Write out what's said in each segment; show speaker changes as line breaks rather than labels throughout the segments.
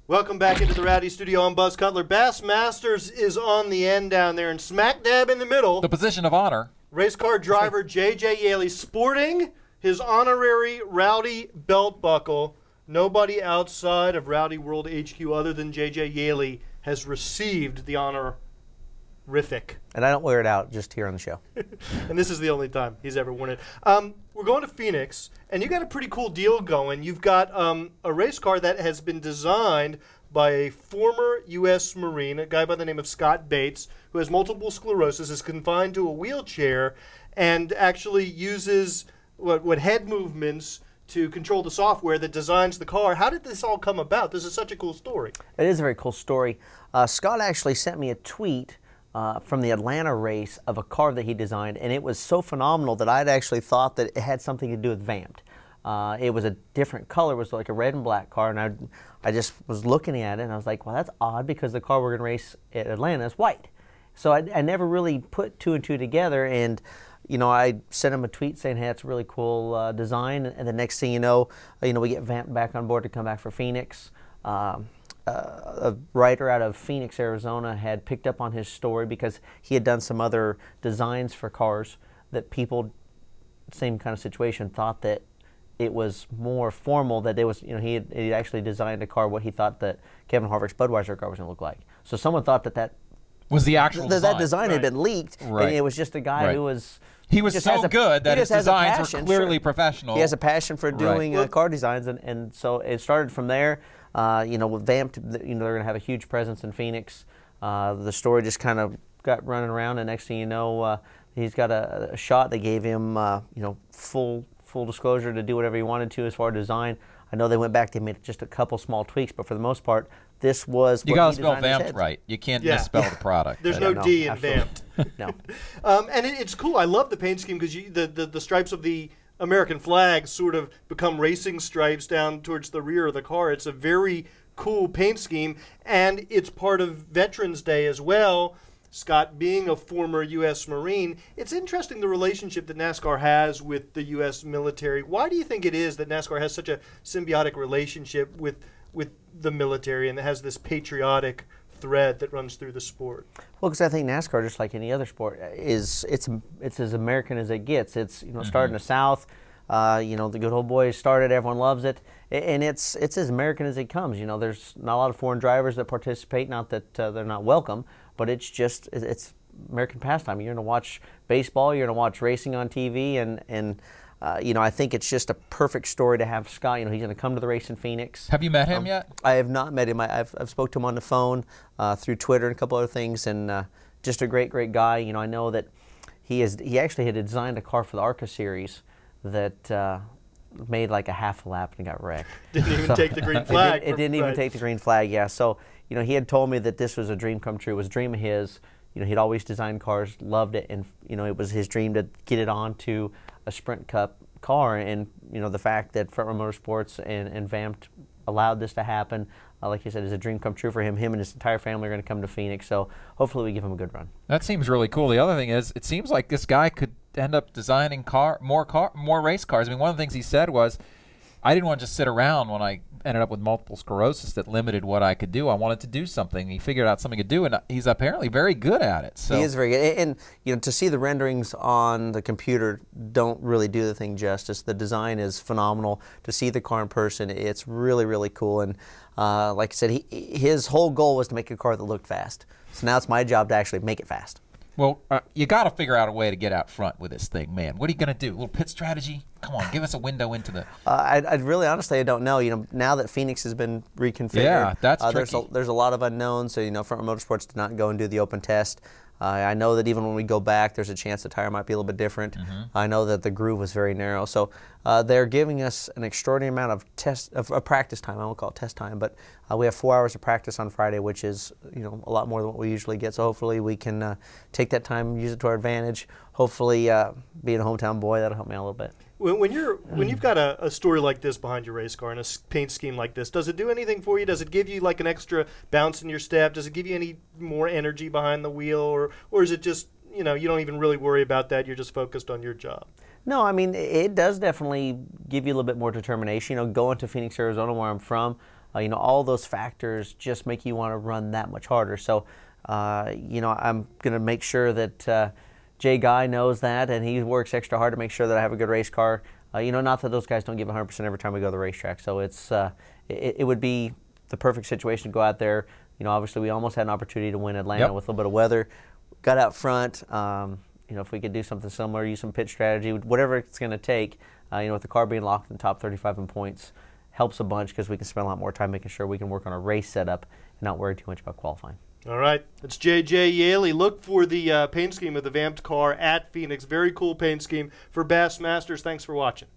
Welcome back into the Rowdy Studio. I'm Buzz Cutler. Bassmasters is on the end down there, and smack dab in the middle,
the position of honor,
race car driver J.J. Yeley sporting his honorary Rowdy belt buckle. Nobody outside of Rowdy World HQ other than J.J. Yeley has received the honorific.
And I don't wear it out, just here on the show.
And this is the only time he's ever worn it. We're going to Phoenix, and you got a pretty cool deal going. You've got a race car that has been designed by a former U.S. Marine, a guy by the name of Scott Bates, who has multiple sclerosis, is confined to a wheelchair, and actually uses what head movements to control the software that designs the car. How did this all come about? This is such a cool story.
It is a very cool story. Scott actually sent me a tweet from the Atlanta race of a car that he designed, and it was so phenomenal that I'd actually thought that it had something to do with Vamped. It was a different color. It was like a red and black car, and I just was looking at it, and I was like, well, that's odd because the car we're going to race at Atlanta is white. So I never really put two and two together, and you know, I sent him a tweet saying, hey, that's a really cool design, and the next thing you know, we get Vamped back on board to come back for Phoenix. A writer out of Phoenix, Arizona had picked up on his story because he had done some other designs for cars that people, same kind of situation, thought that it was more formal, that it was, he had actually designed a car what he thought that Kevin Harvick's Budweiser car was going to look like. So someone thought that
was the actual design.
That design had been leaked, and it was just a guy who was...
He was so good that his designs were clearly professional.
He has a passion for doing car designs, and so it started from there. With Vamped, they're going to have a huge presence in Phoenix. The story just kind of got running around, and next thing you know, he's got a shot. They gave him, full disclosure to do whatever he wanted to as far as design. I know they went back, they made just a couple small tweaks, but for the most part, this was what
you got to spell Vamped right. You can't misspell the product.
There's no D in Vamped.
No.
And it's cool. I love the paint scheme because the stripes of the American flag sort of become racing stripes down towards the rear of the car. It's a very cool paint scheme, and it's part of Veterans Day as well. Scott being a former U.S. Marine, it's interesting the relationship that NASCAR has with the U.S. military. Why do you think it is that NASCAR has such a symbiotic relationship with the military and has this patriotic thread that runs through the sport?
Well, because I think NASCAR, just like any other sport, it's as American as it gets. It's started in the South. The good old boys started. Everyone loves it, and it's as American as it comes. There's not a lot of foreign drivers that participate. Not that they're not welcome, but it's American pastime. You're going to watch baseball. You're going to watch racing on TV, and I think it's just a perfect story to have Scott. He's going to come to the race in Phoenix.
Have you met him yet?
I have not met him. I've spoke to him on the phone, through Twitter and a couple other things, and just a great guy. I know that he actually had designed a car for the ARCA series that made like a half a lap and got wrecked.
Didn't even take the green flag.
It didn't even take the green flag. Yeah. So he had told me that this was a dream come true. It was a dream of his. He'd always designed cars, loved it, and it was his dream to get it onto a Sprint Cup car. And the fact that Front Row Motorsports and Vamped allowed this to happen, like you said, is a dream come true for him. Him and his entire family are going to come to Phoenix. So hopefully we give him a good run.
That seems really cool. The other thing is, it seems like this guy could end up designing more race cars. I mean, one of the things he said was, I didn't want to just sit around when I ended up with multiple sclerosis that limited what I could do. I wanted to do something. He figured out something to do, and he's apparently very good at it. So.
He is very good. And to see the renderings on the computer don't really do the thing justice. The design is phenomenal. To see the car in person, it's really cool. And like I said, his whole goal was to make a car that looked fast. So now it's my job to actually make it fast.
Well, you got to figure out a way to get out front with this thing, man. What are you going to do? A little pit strategy? Come on, give us a window into the...
I really, honestly, I don't know. Now that Phoenix has been reconfigured,
that's tricky.
There's a lot of unknowns. So, Front Row Motorsports did not go and do the open test. I know that even when we go back, there's a chance the tire might be a little bit different. I know that the groove was very narrow. So they're giving us an extraordinary amount of practice time. I won't call it test time, but we have 4 hours of practice on Friday, which is a lot more than what we usually get. So hopefully we can take that time and use it to our advantage. Hopefully, being a hometown boy, that'll help me out a little bit.
When you've got a story like this behind your race car and a paint scheme like this, does it do anything for you? Does it give you like an extra bounce in your step? Does it give you any more energy behind the wheel, or is it just you don't even really worry about that? You're just focused on your job.
No, I mean it does definitely give you a little bit more determination. Going to Phoenix, Arizona, where I'm from, All those factors just make you want to run that much harder. So, I'm going to make sure that Jay Guy knows that, and he works extra hard to make sure that I have a good race car. Not that those guys don't give 100% every time we go to the racetrack. So it would be the perfect situation to go out there. Obviously we almost had an opportunity to win Atlanta with a little bit of weather. Got out front. If we could do something similar, use some pitch strategy, whatever it's going to take. With the car being locked in the top 35 in points, helps a bunch because we can spend a lot more time making sure we can work on a race setup and not worry too much about qualifying.
All right, it's J.J. Yeley. Look for the paint scheme of the vamped car at Phoenix. Very cool paint scheme for Bassmasters. Thanks for watching.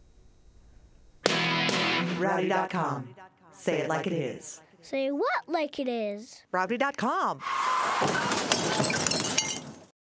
Rowdy.com. Say it like it is.
Say what like it is?
Rowdy.com.